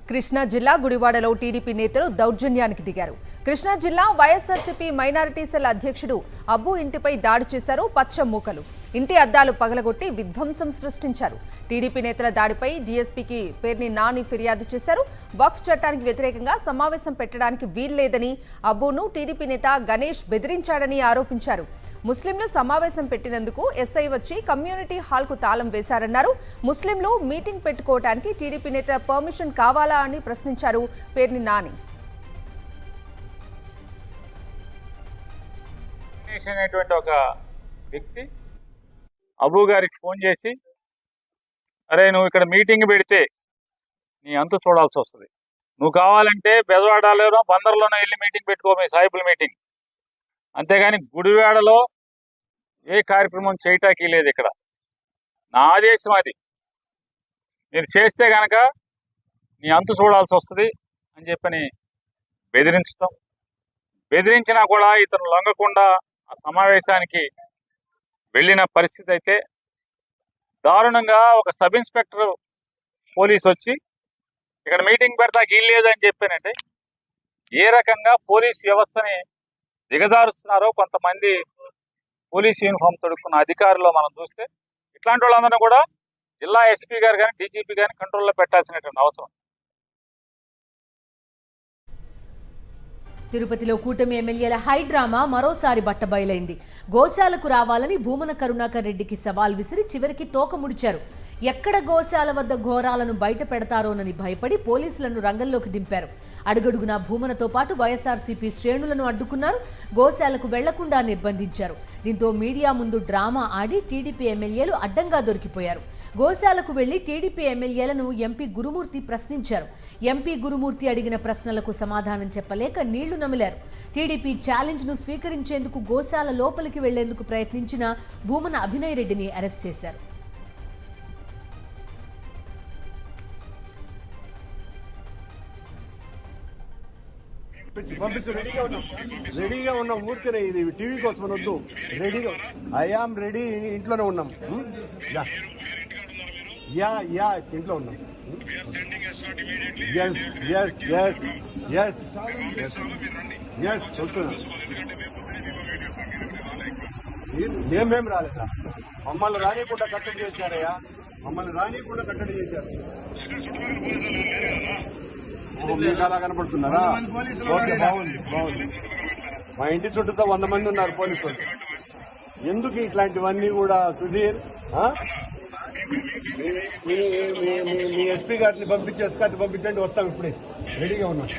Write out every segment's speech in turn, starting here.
కృష్ణా జిల్లా గుడివాడలో టీడీపీ నేతలు దౌర్జన్యానికి దిగారు. కృష్ణా జిల్లా వైఎస్ఆర్సీపీ మైనారిటీ సెల్ అధ్యక్షుడు అబ్బు ఇంటిపై దాడి చేశారు పచ్చ మూకలు. ఇంటి అద్దాలు పగలగొట్టి విధ్వంసం సృష్టించారు. టీడీపీ నేతల దాడిపై డీఎస్పీకి పేర్ని నాని ఫిర్యాదు చేశారు. వక్ఫ్ చట్టానికి వ్యతిరేకంగా సమావేశం పెట్టడానికి వీల్లేదని అబ్బును టీడీపీ నేత గణేష్ బెదిరించాడని ఆరోపించారు. ముస్లింలు సమావేశం పెట్టినందుకు ఎస్ఐ వచ్చి కమ్యూనిటీ హాల్కు తాళం వేశారన్నారు. ముస్లింలు మీటింగ్ పెట్టుకోవడానికి టీడీపీ నేత పర్మిషన్ కావాలా అని ప్రశ్నించారు పేర్ని నాని. అనేటువంటి ఒక వ్యక్తి అబూ గారికి ఫోన్ చేసి, అరే నువ్వు ఇక్కడ మీటింగ్ పెడితే నీ అంతు చూడాల్సి వస్తుంది, నువ్వు కావాలంటే బెజవాడలోనో బందర్లోనో వెళ్ళి మీటింగ్ పెట్టుకో, మీ సాయిబుల్ మీటింగ్, అంతేగాని గుడివాడలో ఏ కార్యక్రమం చేయటానికి లేదు. ఇక్కడ నా ఆదేశం అది, మీరు చేస్తే కనుక నీ అంతు చూడాల్సి వస్తుంది అని చెప్పని బెదిరించడం. బెదిరించినా కూడా ఇతను లొంగకుండా ఆ సమావేశానికి వెళ్ళిన పరిస్థితి అయితే దారుణంగా ఒక సబ్ ఇన్స్పెక్టర్ పోలీస్ వచ్చి ఇక్కడ మీటింగ్ పెడతాకి వీల్లేదు అని చెప్పానంటే ఏ రకంగా పోలీస్ వ్యవస్థని దిగజారుస్తున్నారో కొంతమంది పోలీస్ యూనిఫామ్ తొడుక్కున్న అధికారులు మనం చూస్తే, ఇట్లాంటి వాళ్ళందరినీ కూడా జిల్లా ఎస్పీ గారు కానీ డీజీపీ కానీ కంట్రోల్లో పెట్టాల్సినటువంటి అవసరం. తిరుపతిలో కూటమి ఎమ్మెల్యేల హై డ్రామా మరోసారి బట్టబయలైంది. గోశాలకు రావాలని భూమన కరుణాకర్ రెడ్డికి సవాల్ విసిరి చివరికి తోక ముడిచారు. ఎక్కడ గోశాల వద్ద ఘోరాలను బయట పెడతారోనని భయపడి పోలీసులను రంగంలోకి దింపారు. అడుగడుగునా భూమనతో పాటు వైఎస్ఆర్సీపీ శ్రేణులను అడ్డుకున్నారు. గోశాలకు వెళ్లకుండా నిర్బంధించారు. దీంతో మీడియా ముందు డ్రామా ఆడి టీడీపీ ఎమ్మెల్యేలు అడ్డంగా దొరికిపోయారు. గోశాలకు వెళ్లి టీడీపీ ఎమ్మెల్యేలను ఎంపీ గురుమూర్తి ప్రశ్నించారు. ఎంపీ గురుమూర్తి అడిగిన ప్రశ్నలకు సమాధానం చెప్పలేక నీళ్లు నమిలారు. టీడీపీ ఛాలెంజ్ను స్వీకరించేందుకు గోశాల లోపలికి వెళ్లేందుకు ప్రయత్నించిన భూమన అభినయ్ రెడ్డిని అరెస్ట్ చేశారు. రెడీగా ఉన్నాం. ఊరికే ఇది టీవీ కోసం వద్దు, రెడీగా ఐఆమ్ రెడీ. ఇంట్లోనే ఉన్నాం. యా యా ఇంట్లో ఉన్నాం. చూస్తున్నాం. మేమేం రాలేదా? మమ్మల్ని రానియకుండా కట్టడి చేశారయ్యా, మమ్మల్ని రానియకుండా కట్టడి చేశారు. మీకు అలా కనపడుతున్నారా? ఓకే, బాగుంది బాగుంది. మా ఇంటి చుట్టూతో 100 మంది ఉన్నారు పోలీసులు. ఎందుకు ఇట్లాంటివన్నీ కూడా? సుధీర్, మీ ఎస్పీ గారిని పంపించి ఎస్కార్ని పంపించండి, వస్తాం. ఇప్పుడే రెడీగా ఉన్నాం.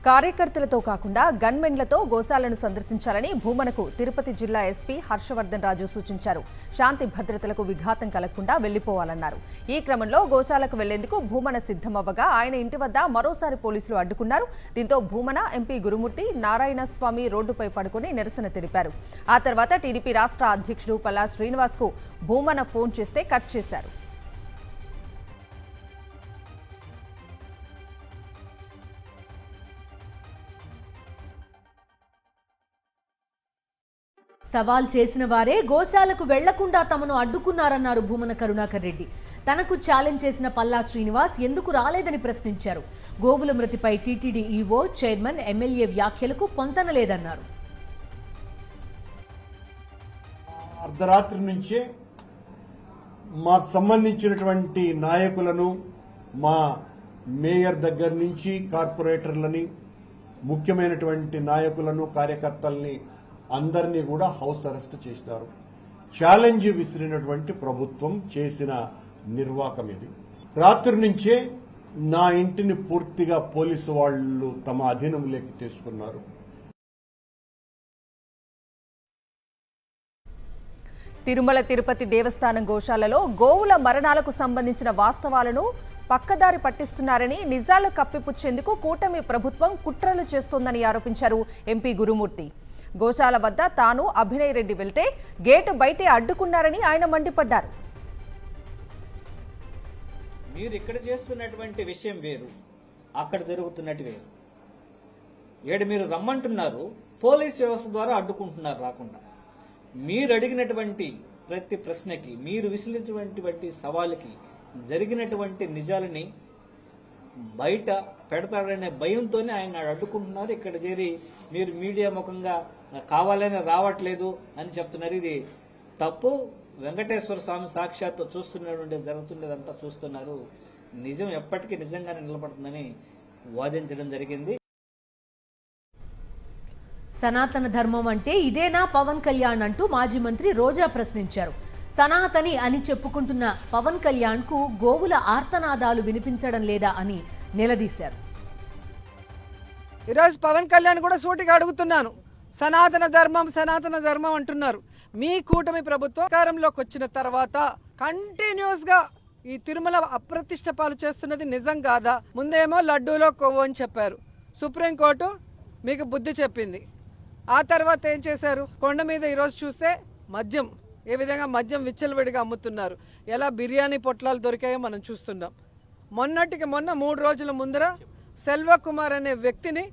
కార్యకర్తలతో కాకుండా గన్మెన్లతో గోశాలను సందర్శించాలని భూమనకు తిరుపతి జిల్లా ఎస్పీ హర్షవర్ధన్ రాజు సూచించారు. శాంతి భద్రతలకు విఘాతం కలగకుండా వెళ్లిపోవాలన్నారు. ఈ క్రమంలో గోశాలకు వెళ్లేందుకు భూమన సిద్ధమవ్వగా ఆయన ఇంటి వద్ద మరోసారి పోలీసులు అడ్డుకున్నారు. దీంతో భూమన, ఎంపీ గురుమూర్తి, నారాయణ స్వామి రోడ్డుపై పడుకుని నిరసన తెలిపారు. ఆ తర్వాత టీడీపీ రాష్ట్ర అధ్యక్షుడు పల్లా శ్రీనివాస్ కు భూమన ఫోన్ చేస్తే కట్ చేశారు. సవాల్ చేసిన వారే గోశాలకు వెళ్లకుండా తమను అడ్డుకున్నారన్నారు భూమన కరుణాకర్ రెడ్డి. తనకు ఛాలెంజ్ చేసిన పల్లా శ్రీనివాస్ ఎందుకు రాలేదని ప్రశ్నించారు. గోవుల మృతిపై టీటీడీ ఈవో, చైర్మన్, ఎమ్మెల్యే వ్యాఖ్యలకు పొంతనలేదన్నారు. అర్ధరాత్రి నుంచే మాకు సంబంధించినటువంటి నాయకులను, మా మేయర్ దగ్గర నుంచి కార్పొరేటర్లని, ముఖ్యమైనటువంటి నాయకులను, కార్యకర్తల్ని అందరినీ కూడా హౌస్ అరెస్ట్ చేసినారు. ఛాలెంజ్ విసిరినటువంటి ప్రభుత్వం చేసిన నిర్వాకం ఇది. రాత్రి నుంచే నా ఇంటిని పూర్తిగా పోలీసు వాళ్ళు తమ అధీనంలోకి తీసుకున్నారు. తిరుమల తిరుపతి దేవస్థానం గోశాలలో గోవుల మరణాలకు సంబంధించిన వాస్తవాలను పక్కదారి పట్టిస్తున్నారని, నిజాలు కప్పిపుచ్చేందుకు కూటమి ప్రభుత్వం కుట్రలు చేస్తోందని ఆరోపించారు ఎంపీ గురుమూర్తి. గోశాల వద్ద తాను, అభినయ్ రెడ్డి వెళ్తే గేటు బయటే అడ్డుకున్నారని ఆయన మండిపడ్డారు. మీరు ఇక్కడ చేస్తున్నటువంటి విషయం వేరు, అక్కడ జరుగుతున్నట్టు వేరు. ఏడు మీరు రమ్మంటున్నారు, పోలీస్ వ్యవస్థ ద్వారా అడ్డుకుంటున్నారు రాకుండా. మీరు అడిగినటువంటి ప్రతి ప్రశ్నకి, మీరు విసిరినటువంటి సవాలుకి జరిగినటువంటి నిజాలని బయట పెడతాడనే భయంతోనే ఆయన అడ్డుకుంటున్నారు. ఇక్కడ చేరి మీరు మీడియా ముఖంగా కావాలని రావట్లేదు అని చెప్తున్నారు. ఇది తప్పు. వెంకటేశ్వర స్వామి సాక్షాత్తు చూస్తున్నటువంటి జరుగుతున్నదంతా చూస్తున్నారు. నిజం ఎప్పటికీ నిజంగానే నిలబడుతుందని వాదించడం జరిగింది. సనాతన ధర్మం అంటే ఇదేనా పవన్ కళ్యాణ్ అంటూ మాజీ మంత్రి రోజా ప్రశ్నించారు. సనాతని అని చెప్పుకుంటున్న పవన్ కళ్యాణ్ కు గోవుల ఆర్తనాదాలు వినిపించడం లేదా అని నిలదీశారు. ఈరోజు పవన్ కళ్యాణ్ కూడా సూటిగా అడుగుతున్నాను, సనాతన ధర్మం అంటున్నారు. మీ కూటమి ప్రభుత్వం అధికారంలోకి వచ్చిన తర్వాత కంటిన్యూస్ గా ఈ తిరుమల అప్రతిష్ట పాలు చేస్తున్నది నిజం కాదా? ముందేమో లడ్డూలో కొవ్వు అని చెప్పారు, సుప్రీంకోర్టు మీకు బుద్ధి చెప్పింది. ఆ తర్వాత ఏం చేశారు? కొండ మీద ఈరోజు చూస్తే మద్యం, ఏ విధంగా మద్యం విచ్చలవిడిగా అమ్ముతున్నారు, ఎలా బిర్యానీ పొట్లాలు దొరికాయో మనం చూస్తున్నాం. మొన్నటికి మొన్న 3 రోజుల ముందర సెల్వకుమార్ అనే వ్యక్తిని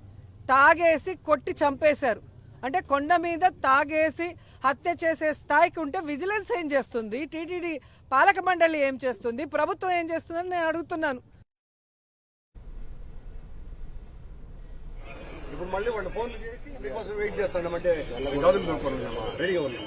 తాగేసి కొట్టి చంపేశారు. అంటే కొండ మీద తాగేసి హత్య చేసే స్థాయికి ఉంటే విజిలెన్స్ ఏం చేస్తుంది? టీటీడీ పాలక మండలి ఏం చేస్తుంది? ప్రభుత్వం ఏం చేస్తుందని నేను అడుగుతున్నాను. ఇప్పుడు మళ్ళీ వాళ్ళు ఫోన్ చేసి మీకోసం వెయిట్ చేస్తామంటే రెడీగా ఉన్నాం.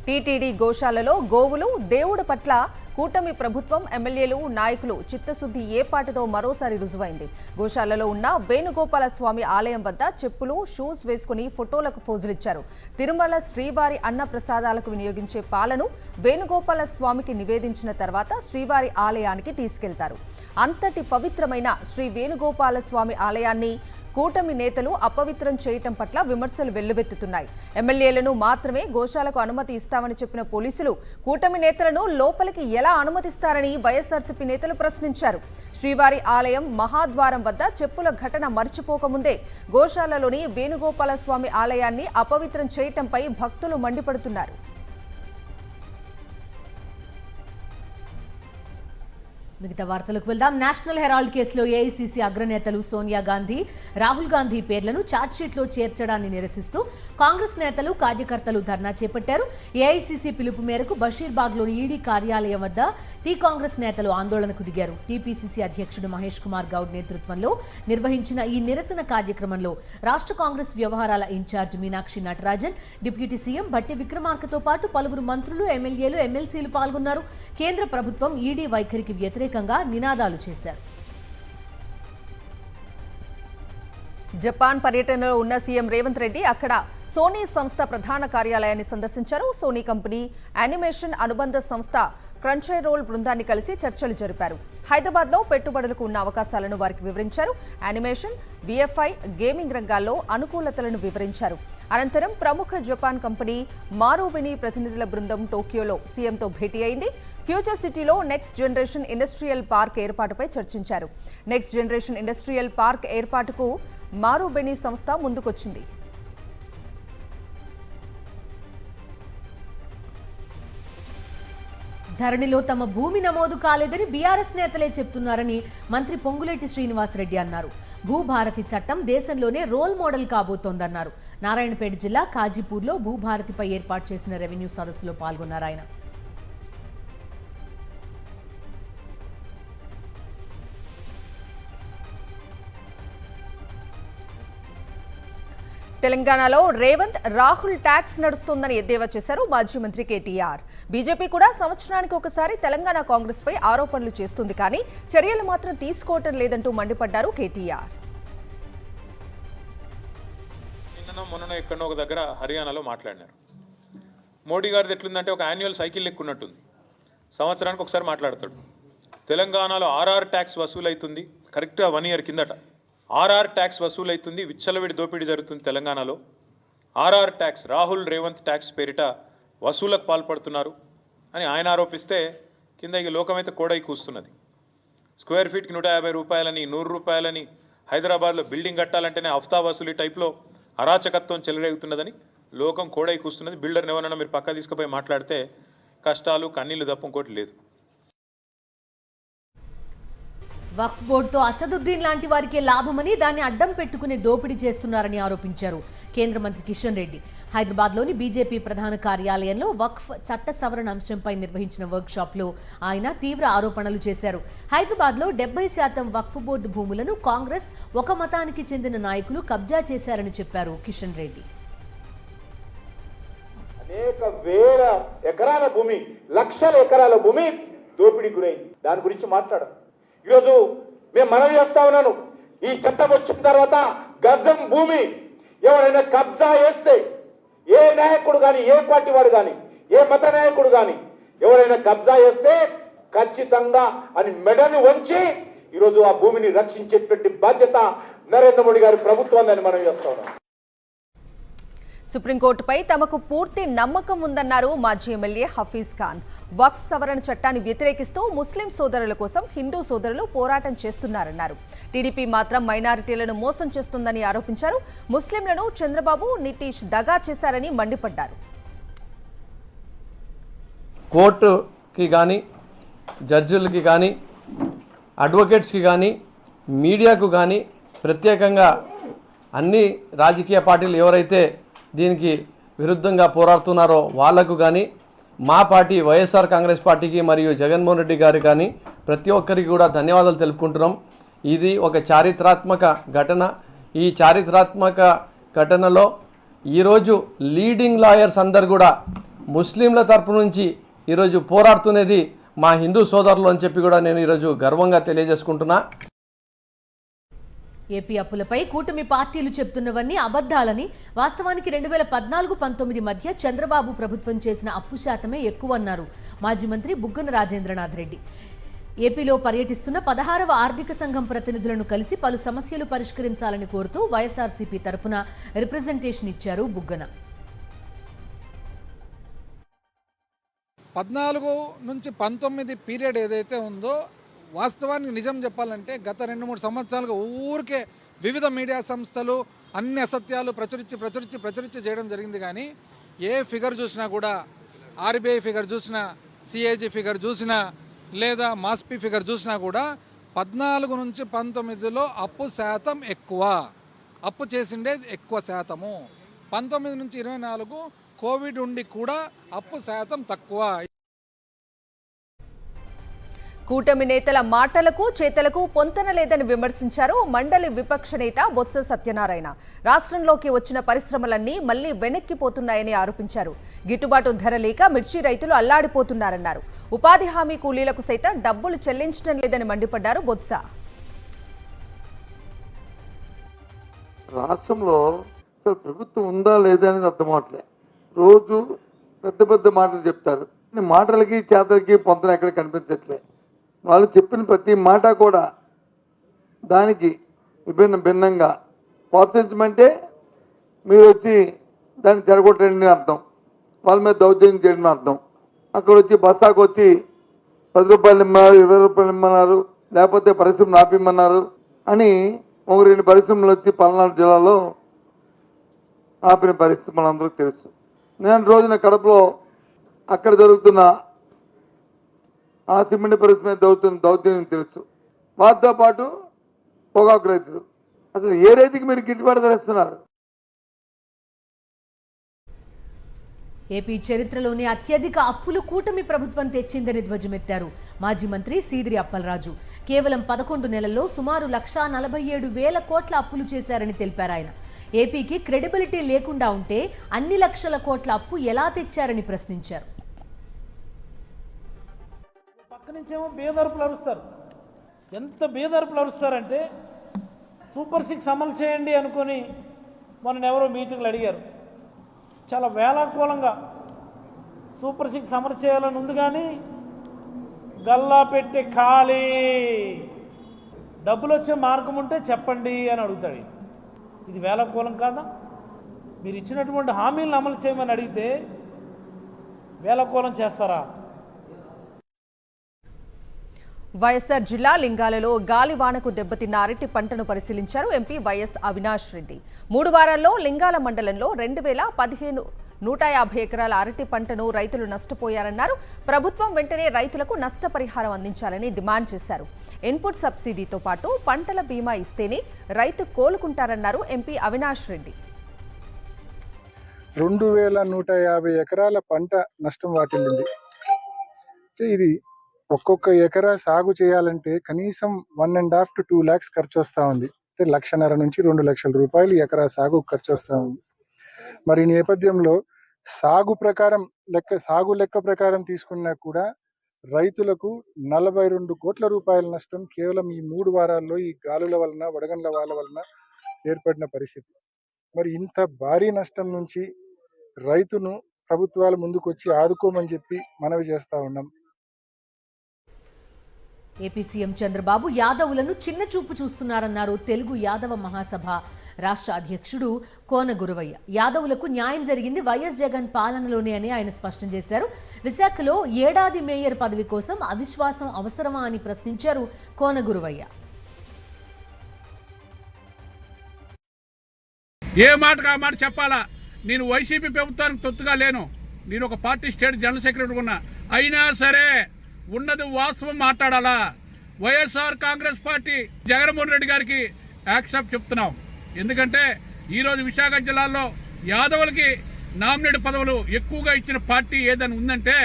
టీటీడీ గోశాలలో గోవులు దేవుడు పట్ల కూటమి ప్రభుత్వం, ఎమ్మెల్యేలు, నాయకులు చిత్తశుద్ధి ఏపాటితో మరోసారి రుజువైంది. గోశాలలో ఉన్న వేణుగోపాల స్వామి ఆలయం వద్ద చెప్పులు, షూస్ వేసుకుని ఫోటోలకు ఫోజులిచ్చారు. తిరుమల శ్రీవారి అన్న ప్రసాదాలకు వినియోగించే పాలను వేణుగోపాల స్వామికి నివేదించిన తర్వాత శ్రీవారి ఆలయానికి తీసుకెళ్తారు. అంతటి పవిత్రమైన శ్రీ వేణుగోపాల స్వామి ఆలయాన్ని కూటమి నేతలు అపవిత్రం చేయటం పట్ల విమర్శలు వెల్లువెత్తుతున్నాయి. ఎమ్మెల్యేలను మాత్రమే గోశాలకు అనుమతి ఇస్తామని చెప్పిన పోలీసులు కూటమి నేతలను లోపలికి ఎలా అనుమతిస్తారని వైఎస్ఆర్సీపీ నేతలు ప్రశ్నించారు. శ్రీవారి ఆలయం మహాద్వారం వద్ద చెప్పుల ఘటన మర్చిపోకముందే గోశాలలోని వేణుగోపాల స్వామి ఆలయాన్ని అపవిత్రం చేయటంపై భక్తులు మండిపడుతున్నారు. మిగతా వార్తలకు వెళ్దాం. నేషనల్ హెరాల్డ్ కేసులో ఏఐసీసీ అగ్రనేతలు సోనియా గాంధీ, రాహుల్ గాంధీ పేర్లను ఛార్జ్షీట్లో చేర్చడాన్ని నిరసిస్తూ కాంగ్రెస్ నేతలు, కార్యకర్తలు ధర్నా చేపట్టారు. ఏఐసీసీ పిలుపు మేరకు బషీర్బాగ్లోని ఈడీ కార్యాలయం వద్ద టీ కాంగ్రెస్ నేతలు ఆందోళనకు దిగారు. టీపీసీసీ అధ్యక్షుడు మహేష్ కుమార్ గౌడ్ నేతృత్వంలో నిర్వహించిన ఈ నిరసన కార్యక్రమంలో రాష్ట్ర కాంగ్రెస్ వ్యవహారాల incharge Meenakshi Natarajan, deputy CM Bhatti విక్రమార్కతో పాటు పలువురు మంత్రులు, ఎమ్మెల్యేలు, ఎమ్మెల్సీలు పాల్గొన్నారు. కేంద్ర ప్రభుత్వం ఈడీ వైఖరికి వ్యతిరేకంగా నినాదాలు చేశారు. జపాన్ పర్యటనలో ఉన్న సీఎం రేవంత్ రెడ్డి అక్కడ సోనీ సంస్థ ప్రధాన కార్యాలయాన్ని సందర్శించారు. సోనీ కంపెనీ, యానిమేషన్ అనుబంధ సంస్థ క్రంచైరోల్ బృందాన్ని కలిసి చర్చలు జరిపారు. హైదరాబాద్లో పెట్టుబడులకు ఉన్న అవకాశాలను వారికి వివరించారు. యానిమేషన్, విఎఫ్ఐ, గేమింగ్ రంగాల్లో అనుకూలతలను వివరించారు. అనంతరం ప్రముఖ జపాన్ కంపెనీ మారుబెని ప్రతినిధుల బృందం టోక్యోలో సీఎంతో భేటీ అయింది. ఫ్యూచర్ సిటీలో నెక్స్ట్ జనరేషన్ ఇండస్ట్రియల్ పార్క్ ఏర్పాటుపై చర్చించారు. నెక్స్ట్ జనరేషన్ ఇండస్ట్రియల్ పార్క్ ఏర్పాటుకు మారుబెని సంస్థ ముందుకొచ్చింది. ధరణిలో తమ భూమి నమోదు కాలేదని బీఆర్ఎస్ నేతలే చెప్తున్నారని మంత్రి పొంగులేటి శ్రీనివాసరెడ్డి అన్నారు. భూభారతి చట్టం దేశంలోనే రోల్ మోడల్ కాబోతోందన్నారు. నారాయణపేట జిల్లా కాజీపూర్లో భూభారతిపై ఏర్పాటు చేసిన రెవెన్యూ సదస్సులో పాల్గొన్నారు ఆయన. తెలంగాణలో రేవంత్, రాహుల్ ట్యాక్స్ నడుస్తోందని ఎద్దేవా చేశారు మాజీ మంత్రి కేటీఆర్. బీజేపీ కూడా సంవత్సరానికి ఒకసారి తెలంగాణ కాంగ్రెస్ పై ఆరోపణలు చేస్తుంది, కానీ చర్యలు మాత్రం తీసుకోవటం లేదంటూ మండిపడ్డారు కేటీఆర్. మొన్న ఎక్కడో ఒక దగ్గర హర్యానాలో మాట్లాడినారు. మోడీ గారిది ఎట్లుందంటే ఒక యాన్యువల్ సైకిల్ లెక్కున్నట్టుంది. సంవత్సరానికి ఒకసారి మాట్లాడతాడు. తెలంగాణలో ఆర్ఆర్ ట్యాక్స్ వసూలు అవుతుంది, కరెక్ట్గా 1 year కిందట ఆర్ఆర్ ట్యాక్స్ వసూలు అవుతుంది, విచ్చలవిడి దోపిడీ జరుగుతుంది తెలంగాణలో. RR tax, Rahul Revanth tax పేరిట వసూలకు పాల్పడుతున్నారు అని ఆయన ఆరోపిస్తే కింద ఇక లోకమైతే కోడై కూస్తున్నది. స్క్వేర్ ఫీట్కి 150 రూపాయలని, 100 రూపాయలని, హైదరాబాద్లో బిల్డింగ్ కట్టాలంటేనే హఫ్తా వసూలు టైప్లో అరాచకత్వం చెలరేగుతున్నదని లోకం కోడై కూస్తున్నది. బిల్డర్ని ఎవరన్నా మీరు పక్క తీసుకుపోయి మాట్లాడితే కష్టాలు, కన్నీళ్లు తప్ప ఇంకోటి లేదు. వక్ఫ్ బోర్డుతో అసదుద్దీన్ లాంటి వారికే లాభమని దాన్ని అడ్డం పెట్టుకుని దోపిడీ చేస్తున్నారని ఆరోపించారు. కేంద్ర మంత్రి కిషన్ రెడ్డి. హైదరాబాద్లోని బీజేపీ ప్రధాన కార్యాలయంలో వక్ఫ్ చట్ట సవరణ అంశంపై నిర్వహించిన వర్క్షాప్లో ఆయన తీవ్ర ఆరోపణలు చేశారు. హైదరాబాద్లో 70% వక్ఫ్ బోర్డు భూములను కాంగ్రెస్ ఒక మతానికి చెందిన నాయకులు కబ్జా చేశారని చెప్పారు కిషన్ రెడ్డి. అనేక వేల ఎకరాల భూమి, లక్షల ఎకరాల భూమి దోపిడీ గురైంది. దాని గురించి మాట్లాడదు. ఈరోజు మేము మనవి చేస్తా ఉన్నాను, ఈ చట్టం వచ్చిన తర్వాత గజం భూమి ఎవరైనా కబ్జా చేస్తే, ఏ నాయకుడు కానీ, ఏ పార్టీ వాడు కానీ, ఏ మత నాయకుడు కానీ ఎవరైనా కబ్జా చేస్తే ఖచ్చితంగా అని మెడను వంచి ఈరోజు ఆ భూమిని రక్షించేటువంటి బాధ్యత నరేంద్ర మోడీ గారి ప్రభుత్వాన్ని మనం చేస్తా ఉన్నాం. సుప్రీంకోర్టుపై తమకు పూర్తి నమ్మకం ఉందన్నారు మాజీ ఎమ్మెల్యే హఫీజ్ ఖాన్. వక్ఫ్ సవరణ చట్టాన్ని వ్యతిరేకిస్తూ ముస్లిం సోదరుల కోసం హిందూ సోదరులు పోరాటం చేస్తున్నారన్నారు. టీడీపీ మాత్రం మైనారిటీలను మోసం చేస్తుందని ఆరోపించారు. ముస్లింలను చంద్రబాబు, నితీష్ దగా చేశారని మండిపడ్డారు. కోర్టుకి కానీ, జడ్జిలకి కానీ, అడ్వకేట్స్కి కానీ, మీడియాకు కానీ, ప్రత్యేకంగా అన్ని రాజకీయ పార్టీలు ఎవరైతే దీనికి విరుద్ధంగా పోరాడుతున్నారో వాళ్లకు కానీ, మా పార్టీ వైఎస్ఆర్ కాంగ్రెస్ పార్టీకి మరియు జగన్మోహన్ రెడ్డి గారికి కానీ ప్రతి ఒక్కరికి కూడా ధన్యవాదాలు తెలుపుకుంటున్నాం. ఇది ఒక చారిత్రాత్మక ఘటన. ఈ చారిత్రాత్మక ఘటనలో ఈరోజు లీడింగ్ లాయర్స్ అందరు కూడా ముస్లింల తరపు నుంచి ఈరోజు పోరాడుతున్నది మా హిందూ సోదరులు అని చెప్పి కూడా నేను ఈరోజు గర్వంగా తెలియజేసుకుంటున్నా. ఏపీ అప్పులపై కూటమి పార్టీలు చెప్తున్నవన్నీ అబద్ధాలని, వాస్తవానికి 2014-19 మధ్య చంద్రబాబు ప్రభుత్వం చేసిన అప్పు శాతమే ఎక్కువన్నారు మాజీ మంత్రి బుగ్గన రాజేంద్రనాథ్ రెడ్డి. ఏపీలో పర్యటిస్తున్న 16వ ఆర్థిక సంఘం ప్రతినిధులను కలిసి పలు సమస్యలు పరిష్కరించాలని కోరుతూ వైఎస్ఆర్సీపీ తరపున రిప్రజెంటేషన్ ఇచ్చారు బుగ్గన. 14 నుంచి 19 పీరియడ్ ఏదైతే ఉందో, వాస్తవానికి నిజం చెప్పాలంటే గత 2-3 సంవత్సరాలుగా ఊరికే వివిధ మీడియా సంస్థలు అన్ని అసత్యాలు ప్రచురించి చేయడం జరిగింది. కానీ ఏ ఫిగర్ చూసినా కూడా, ఆర్బీఐ ఫిగర్ చూసినా, సిఏజీ ఫిగర్ చూసినా, లేదా మాస్పీ ఫిగర్ చూసినా కూడా 14 నుంచి 19లో అప్పు శాతం ఎక్కువ, అప్పు చేసిండేది ఎక్కువ శాతము. 19 నుంచి 24 కోవిడ్ ఉండి కూడా అప్పు శాతం తక్కువ. కూటమి నేతల మాటలకు చేతలకు పొంతన లేదని విమర్శించారు మండలి విపక్ష నేత బొత్స సత్యనారాయణ. రాష్ట్రంలోకి వచ్చిన పరిశ్రమలన్నీ మళ్లీ వెనక్కిపోతున్నాయని ఆరోపించారు. గిట్టుబాటు ధర లేక మిర్చి రైతులు అల్లాడిపోతున్నారన్నారు. ఉపాధి హామీ కూలీలకు సైతం డబ్బులు చెల్లించడం లేదని మండిపడ్డారు బొత్స. రాష్ట్రంలో ప్రభుత్వం ఉందా లేదా అనేది అర్థం అవట్లే. రోజు పెద్ద మాటలు చెప్తారు, మాటలకి చేతలకి పొంతన ఎక్కడ కనిపించట్లే. వాళ్ళు చెప్పిన ప్రతి మాట కూడా దానికి భిన్నంగా ప్రోత్సహించమంటే మీరు వచ్చి దాన్ని చెడగొట్టండి అర్థం, వాళ్ళ మీద దౌర్జన్యం చేయడం అర్థం. అక్కడ వచ్చి బస్సాకు వచ్చి 10 రూపాయలు ఇమ్మన్నారు, 20 రూపాయలు ఇమ్మన్నారు, లేకపోతే పరిశ్రమలు ఆపిమ్మన్నారు అని 1-2 పరిశ్రమలు వచ్చి పల్నాడు జిల్లాలో ఆపిన పరిస్థితి మనందరికీ తెలుసు. నేను రోజున కడపలో అక్కడ జరుగుతున్న ఆ సిమెంట్ పరిశ్రమ జరుగుతున్న దౌర్జన్యం తెలుసు. వాటితో పాటు పొగాకు రైతులు, అసలు ఏ రైతుకి మీరు గిట్టుబాటు ధర ఇస్తున్నారు? ఏపీ చరిత్రలోనే అత్యధిక అప్పులు కూటమి ప్రభుత్వం తెచ్చిందని ధ్వజమెత్తారు మాజీ మంత్రి సీదిరి అప్పలరాజు. కేవలం 11 నెలల్లో సుమారు 1,47,000 కోట్ల అప్పులు చేశారని తెలిపారు ఆయన. ఏపీకి క్రెడిబిలిటీ లేకుండా ఉంటే అన్ని లక్షల కోట్ల అప్పు ఎలా తెచ్చారని ప్రశ్నించారు. పక్క నుంచేమో బేదరుపులు అరుస్తారు. ఎంత బేదరుపులు అరుస్తారంటే సూపర్ 6 అమలు చేయండి అనుకొని మొన్న ఎవరో మీటింగ్లు అడిగారు. చాలా వేలాకూలంగా సూపర్ 6 అమలు చేయాలని ఉంది, కానీ గల్లా పెట్టి ఖాళీ, డబ్బులు వచ్చే మార్గం ఉంటే చెప్పండి అని అడుగుతాడు. ఇది వేలాకూలం కాదా? మీరు ఇచ్చినటువంటి హామీలను అమలు చేయమని అడిగితే వేలాకూలం చేస్తారా? వైఎస్ఆర్ జిల్లా లింగాలలో గాలివానకు దెబ్బతిన్న అరటి పంటను పరిశీలించారు ఎంపీ వైఎస్ అవినాష్ రెడ్డి. 3 వారాల్లో లింగాల మండలంలో 2,015 150 ఎకరాల అరటి పంటను రైతులు నష్టపోయారన్నారు. ప్రభుత్వం వెంటనే రైతులకు నష్టపరిహారం అందించాలని డిమాండ్ చేశారు. ఇన్పుట్ సబ్సిడీతో పాటు పంటల బీమా ఇస్తేనే రైతు కోలుకుంటారన్నారు ఎంపీ అవినాష్ రెడ్డి. 2150 ఎకరాల పంట నష్టం వాటిల్లింది. ఇది ఒక్కొక్క ఎకరా సాగు చేయాలంటే కనీసం 1.5 to 2 lakhs ఖర్చు వస్తూ ఉంది. అంటే 1,50,000 నుంచి 2 లక్షల రూపాయలు ఎకరా సాగు ఖర్చు వస్తూ ఉంది. మరి ఈ నేపథ్యంలో సాగు లెక్క ప్రకారం తీసుకున్నా కూడా రైతులకు 42 కోట్ల రూపాయల నష్టం కేవలం ఈ 3 వారాల్లో ఈ గాలుల వలన, వడగండ్ల వాల వలన ఏర్పడిన పరిస్థితి. మరి ఇంత భారీ నష్టం నుంచి రైతును ప్రభుత్వాలు ముందుకొచ్చి ఆదుకోమని చెప్పి మనవి చేస్తా ఉన్నాం. ఏపీ సీఎం చంద్రబాబు యాదవులను చిన్న చూపు చూస్తున్నారన్నారు తెలుగు యాదవ మహాసభ రాష్ట్ర అధ్యక్షుడు కోన గురవయ్య. యాదవులకు న్యాయం జరిగింది వైఎస్ జగన్ పాలనలోనే అని ఆయన స్పష్టం చేశారు. విశాఖలో ఏడాది మేయర్ పదవి కోసం అవిశ్వాసం అవసరమా అని ప్రశ్నించారు కోన గురవయ్య. ఏ మాటకు ఆ మాట చెప్పాలా? నేను వైసీపీ ప్రభుత్వానికి తొత్తుగా లేను. నేను ఒక పార్టీ స్టేట్ జనరల్ సెక్రటరీ ఉన్నా. అయినా సరే ఉన్నది వాస్తవం మాట్లాడాలా? వైఎస్ఆర్ కాంగ్రెస్ పార్టీ జగన్మోహన్ రెడ్డి గారికి యాక్సెప్ట్ చెప్తున్నాం. ఎందుకంటే ఈరోజు విశాఖ జిల్లాలో యాదవులకి నామినేట్ పదవులు ఎక్కువగా ఇచ్చిన పార్టీ ఏదని ఉందంటే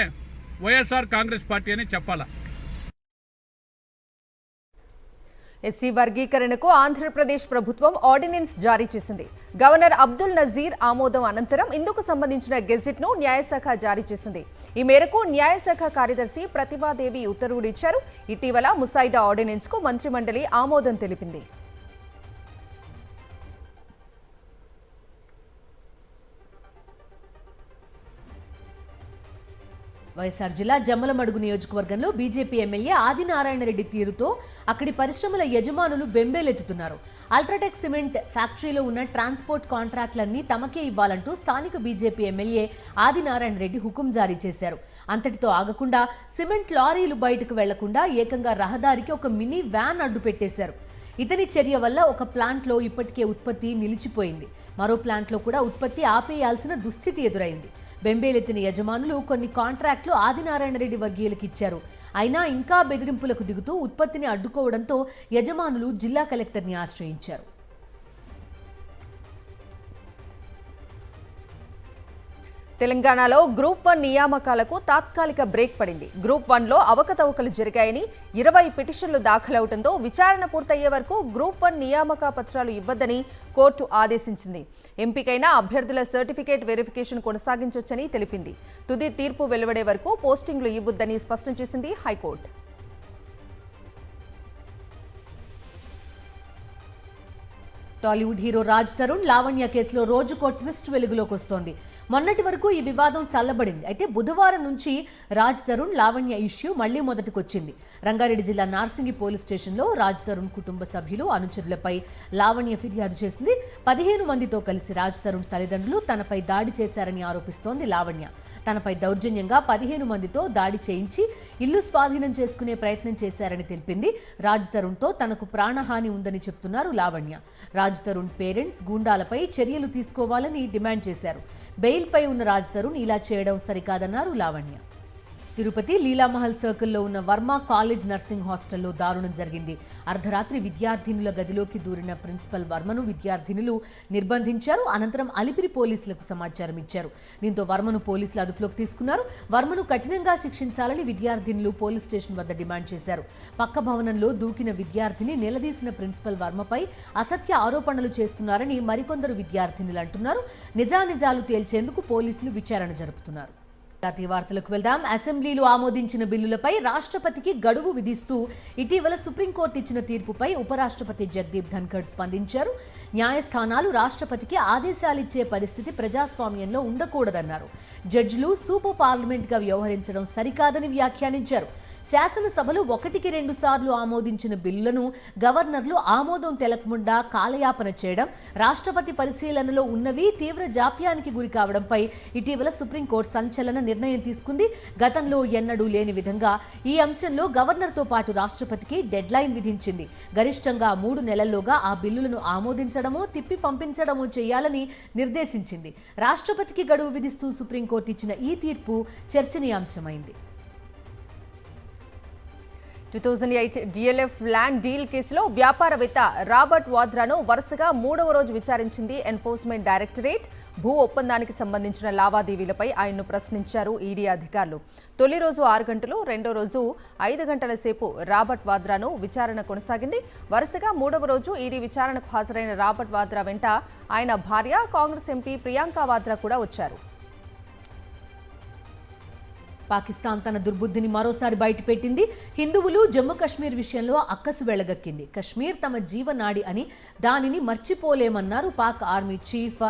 వైఎస్ఆర్ కాంగ్రెస్ పార్టీ అని చెప్పాలా. ఎస్సీ వర్గీకరణకు ఆంధ్రప్రదేశ్ ప్రభుత్వం ఆర్డినెన్స్ జారీ చేసింది. గవర్నర్ అబ్దుల్ నజీర్ ఆమోదం అనంతరం ఇందుకు సంబంధించిన గెజిట్ను న్యాయశాఖ జారీ చేసింది. ఈ మేరకు న్యాయశాఖ కార్యదర్శి ప్రతిభాదేవి ఉత్తర్వులు ఇచ్చారు. ఇటీవల ముసాయిదా ఆర్డినెన్స్కు మంత్రిమండలి ఆమోదం తెలిపింది. వైఎస్ఆర్ జిల్లా జమ్మలమడుగు నియోజకవర్గంలో బీజేపీ ఎమ్మెల్యే ఆదినారాయణ రెడ్డి తీరుతో అక్కడి పరిశ్రమల యజమానులు బెంబేలెత్తుతున్నారు. అల్ట్రాటెక్ సిమెంట్ ఫ్యాక్టరీలో ఉన్న ట్రాన్స్పోర్ట్ కాంట్రాక్టులన్నీ తమకే ఇవ్వాలంటూ స్థానిక బీజేపీ ఎమ్మెల్యే ఆదినారాయణ రెడ్డి హుకుం జారీ చేశారు. అంతటితో ఆగకుండా సిమెంట్ లారీలు బయటకు వెళ్లకుండా ఏకంగా రహదారికి ఒక మినీ వ్యాన్ అడ్డు పెట్టేశారు. ఇతని చర్య వల్ల ఒక ప్లాంట్లో ఇప్పటికే ఉత్పత్తి నిలిచిపోయింది. మరో ప్లాంట్లో కూడా ఉత్పత్తి ఆపేయాల్సిన దుస్థితి ఎదురైంది. బెంబేలెత్తిన యజమానులు కొన్ని కాంట్రాక్టులు ఆదినారాయణ రెడ్డి వర్గీయులకు ఇచ్చారు. అయినా ఇంకా బెదిరింపులకు దిగుతూ ఉత్పత్తిని అడ్డుకోవడంతో యజమానులు జిల్లా కలెక్టర్ని ఆశ్రయించారు. తెలంగాణలో గ్రూప్ 1 నియామకాలకు తాత్కాలిక బ్రేక్ పడింది. గ్రూప్ 1లో అవకతవకలు జరిగాయని 20 పిటిషన్లు దాఖలవడంతో విచారణ పూర్తయ్యే వరకు గ్రూప్ 1 నియామక పత్రాలు ఇవ్వద్దని కోర్టు ఆదేశించింది. ఎంపికైన అభ్యర్థుల సర్టిఫికేట్ వెరిఫికేషన్ కొనసాగించొచ్చని తెలిపింది. తుది తీర్పు వెలువడే వరకు పోస్టింగ్లు ఇవ్వొద్దని స్పష్టం చేసింది హైకోర్టు. టాలీవుడ్ హీరో రాజ్ తరుణ్ లావణ్య కేసులో రోజుకో ట్విస్ట్ వెలుగులోకి వస్తోంది. మొన్నటి వరకు ఈ వివాదం చల్లబడింది. అయితే బుధవారం నుంచి రాజ్ తరుణ్ లావణ్య ఇష్యూ మళ్లీ మొదటికొచ్చింది. రంగారెడ్డి జిల్లా నార్సింగి పోలీస్ స్టేషన్లో రాజ్ తరుణ్ కుటుంబ సభ్యులు అనుచరులపై లావణ్య ఫిర్యాదు చేసింది. 15 మందితో కలిసి రాజ్ తరుణ్ తల్లిదండ్రులు తనపై దాడి చేశారని ఆరోపిస్తోంది లావణ్య. తనపై దౌర్జన్యంగా 15 మందితో దాడి చేయించి ఇల్లు స్వాధీనం చేసుకునే ప్రయత్నం చేశారని తెలిపింది. రాజ్ తరుణ్తో తనకు ప్రాణహాని ఉందని చెప్తున్నారు లావణ్య. రాజ్ తరుణ్ పేరెంట్స్ గూండాలపై చర్యలు తీసుకోవాలని డిమాండ్ చేశారు. బెయిల్పై ఉన్న రాజ్ తరుణ్ ఇలా చేయడం సరికాదన్నారు లావణ్య. తిరుపతి లీలామహల్ సర్కిల్లో ఉన్న వర్మ కాలేజ్ నర్సింగ్ హాస్టల్లో దారుణం జరిగింది. అర్ధరాత్రి విద్యార్థినుల గదిలోకి దూరిన ప్రిన్సిపల్ వర్మను విద్యార్థినులు నిర్బంధించారు. అనంతరం అలిపిరి పోలీసులకు సమాచారం ఇచ్చారు. దీంతో వర్మను పోలీసులు అదుపులోకి తీసుకున్నారు. వర్మను కఠినంగా శిక్షించాలని విద్యార్థినులు పోలీస్ స్టేషన్ వద్ద డిమాండ్ చేశారు. పక్క భవనంలో దూకిన విద్యార్థిని నిలదీసిన ప్రిన్సిపల్ వర్మపై అసత్య ఆరోపణలు చేస్తున్నారని మరికొందరు విద్యార్థినులు అంటున్నారు. నిజానిజాలు తేల్చేందుకు పోలీసులు విచారణ జరుపుతున్నారు. జాతీయ వార్తలకు వెళ్దాం. అసెంబ్లీలో ఆమోదించిన బిల్లులపై రాష్ట్రపతికి గడువు విధిస్తూ ఇటీవల సుప్రీంకోర్టు ఇచ్చిన తీర్పుపై ఉపరాష్ట్రపతి జగదీప్ ధన్ఖడ్ స్పందించారు. న్యాయస్థానాలు రాష్ట్రపతికి ఆదేశాలిచ్చే పరిస్థితి ప్రజాస్వామ్యంలో ఉండకూడదన్నారు. జడ్జిలు సూపర్ పార్లమెంట్గా వ్యవహరించడం సరికాదని వ్యాఖ్యానించారు. శాసనసభలు 1కి 2 సార్లు ఆమోదించిన బిల్లులను గవర్నర్లు ఆమోదం తెలపకుండా కాలయాపన చేయడం, రాష్ట్రపతి పరిశీలనలో ఉన్నవి తీవ్ర జాప్యానికి గురి కావడంపై ఇటీవల సుప్రీంకోర్టు సంచలన నిర్ణయం తీసుకుంది. గతంలో ఎన్నడూ లేని విధంగా ఈ అంశంలో గవర్నర్తో పాటు రాష్ట్రపతికి డెడ్ లైన్ విధించింది. గరిష్టంగా 3 నెలల్లోగా ఆ బిల్లులను ఆమోదించడమో తిప్పి పంపించడమో చేయాలని నిర్దేశించింది. రాష్ట్రపతికి గడువు విధిస్తూ సుప్రీంకోర్టు ఇచ్చిన ఈ తీర్పు చర్చనీయాంశమైంది. 2008 డిఎల్ఎఫ్ ల్యాండ్ డీల్ కేసులో వ్యాపారవేత్త రాబర్ట్ వాద్రాను వరుసగా 3వ రోజు విచారించింది ఎన్ఫోర్స్మెంట్ డైరెక్టరేట్. భూ ఒప్పందానికి సంబంధించిన లావాదేవీలపై ఆయన్ను ప్రశ్నించారు ఈడీ అధికారులు. తొలి రోజు 6 గంటలు, రెండో రోజు 5 గంటల సేపు రాబర్ట్ వాద్రాను విచారణ కొనసాగింది. వరుసగా 3వ రోజు ఈడీ విచారణకు హాజరైన రాబర్ట్ వాద్రా వెంట ఆయన భార్య, కాంగ్రెస్ ఎంపీ ప్రియాంక వాద్రా కూడా వచ్చారు. పాకిస్తాన్ తన దుర్బుద్ధిని మరోసారి బయటపెట్టింది. హిందువులు జమ్మూ కశ్మీర్ విషయంలో అక్కసు వెళ్లగక్కింది. కశ్మీర్ తమ జీవనాడి అని, దానిని మర్చిపోలేమన్నారు పాక్ ఆర్మీ చీఫ్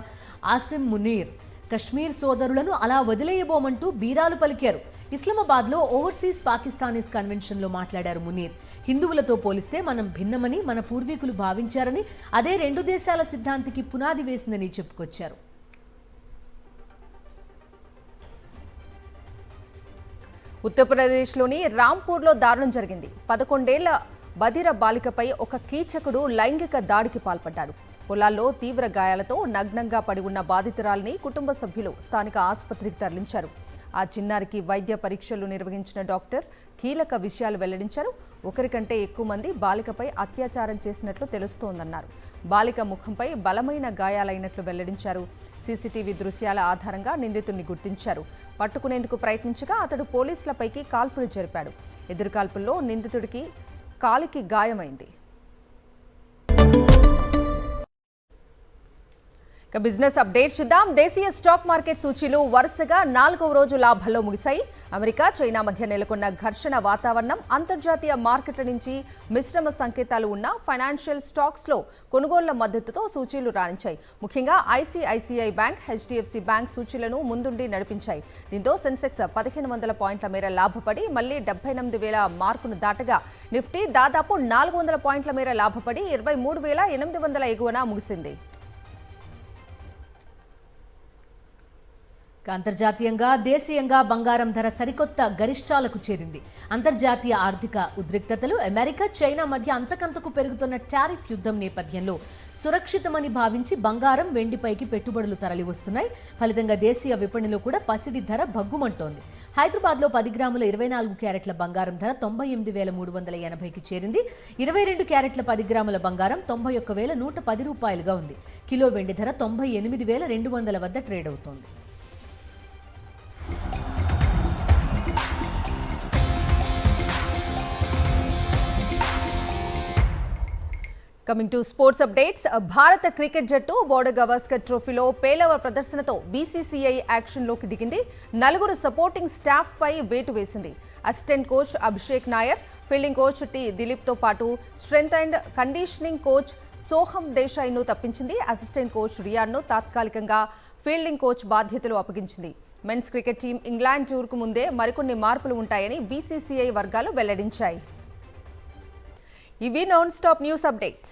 ఆసిం మునీర్. కశ్మీర్ సోదరులను అలా వదిలేయబోమంటూ బీరాలు పలికారు. ఇస్లామాబాద్లో ఓవర్సీస్ పాకిస్తానీస్ కన్వెన్షన్లో మాట్లాడారు మునీర్. హిందువులతో పోలిస్తే మనం భిన్నమని మన పూర్వీకులు భావించారని, అదే 2 దేశాల సిద్ధాంతికి పునాది వేసిందని చెప్పుకొచ్చారు. ఉత్తరప్రదేశ్లోని రాంపూర్లో దారుణం జరిగింది. 11 ఏళ్ల బధిర బాలికపై ఒక కీచకుడు లైంగిక దాడికి పాల్పడ్డాడు. పొలాల్లో తీవ్ర గాయాలతో నగ్నంగా పడి ఉన్న బాధితురాలిని కుటుంబ సభ్యులు స్థానిక ఆసుపత్రికి తరలించారు. ఆ చిన్నారికి వైద్య పరీక్షలు నిర్వహించిన డాక్టర్ కీలక విషయాలు వెల్లడించారు. ఒకరికంటే ఎక్కువ మంది బాలికపై అత్యాచారం చేసినట్లు తెలుస్తోందన్నారు. బాలిక ముఖంపై బలమైన గాయాలైనట్లు వెల్లడించారు. సీసీటీవీ దృశ్యాల ఆధారంగా నిందితుడిని గుర్తించారు. పట్టుకునేందుకు ప్రయత్నించగా అతడు పోలీసులపైకి కాల్పులు జరిపాడు. ఎదురుకాల్పుల్లో నిందితుడికి కాలికి గాయమైంది. బిజినెస్ అప్డేట్స్ చూద్దాం. దేశీయ స్టాక్ మార్కెట్ సూచీలు వరుసగా 4వ రోజు లాభాల్లో ముగిశాయి. అమెరికా, చైనా మధ్య నెలకొన్న ఘర్షణ వాతావరణం, అంతర్జాతీయ మార్కెట్ల నుంచి మిశ్రమ సంకేతాలు ఉన్న ఫైనాన్షియల్ స్టాక్స్లో కొనుగోళ్ల మద్దతుతో సూచీలు రాణించాయి. ముఖ్యంగా ఐసీఐసీఐ బ్యాంక్, హెచ్డీఎఫ్సీ బ్యాంక్ సూచీలను ముందుండి నడిపించాయి. దీంతో సెన్సెక్స్ 1500 పాయింట్ల మేర లాభపడి మళ్లీ 78,000 మార్కును దాటగా నిఫ్టీ దాదాపు 400 పాయింట్ల మేర లాభపడి 23,800 ఎగువన ముగిసింది. అంతర్జాతీయంగా, దేశీయంగా బంగారం ధర సరికొత్త గరిష్టాలకు చేరింది. అంతర్జాతీయ ఆర్థిక ఉద్రిక్తతలు, అమెరికా, చైనా మధ్య అంతకంతకు పెరుగుతున్న టారిఫ్ యుద్ధం నేపథ్యంలో సురక్షితమని భావించి బంగారం, వెండిపైకి పెట్టుబడులు తరలివస్తున్నాయి. ఫలితంగా దేశీయ విపణిలో కూడా పసిడి ధర భగ్గుమంటోంది. హైదరాబాద్లో 10 గ్రాముల 24 క్యారెట్ల బంగారం ధర 98,380కి చేరింది. 22 క్యారెట్ల 10 గ్రాముల బంగారం 91,110 రూపాయలుగా ఉంది. కిలో వెండి ధర 98,200 వద్ద ట్రేడ్ అవుతోంది. Coming to sports updates. భారత క్రికెట్ జట్టు బోర్డర్ గవాస్కర్ ట్రోఫీలో పేలవ ప్రదర్శనతో బీసీసీఐ యాక్షన్లోకి దిగింది. 4 సపోర్టింగ్ స్టాఫ్ పై వేటు వేసింది. Assistant coach Abhishek Nayar, fielding coach T దిలీప్తో పాటు స్ట్రెంగ్త్ అండ్ కండిషనింగ్ కోచ్ సోహం దేశాయ్ను తప్పించింది. అసిస్టెంట్ కోచ్ రియాన్ను తాత్కాలికంగా ఫీల్డింగ్ కోచ్ బాధ్యతలు అప్పగించింది. మెన్స్ క్రికెట్ టీం ఇంగ్లాండ్ టూర్కు ముందే మరికొన్ని మార్పులు ఉంటాయని బీసీసీఐ వర్గాలు వెల్లడించాయి. ఇవి నాన్ స్టాప్ న్యూస్ అప్డేట్స్.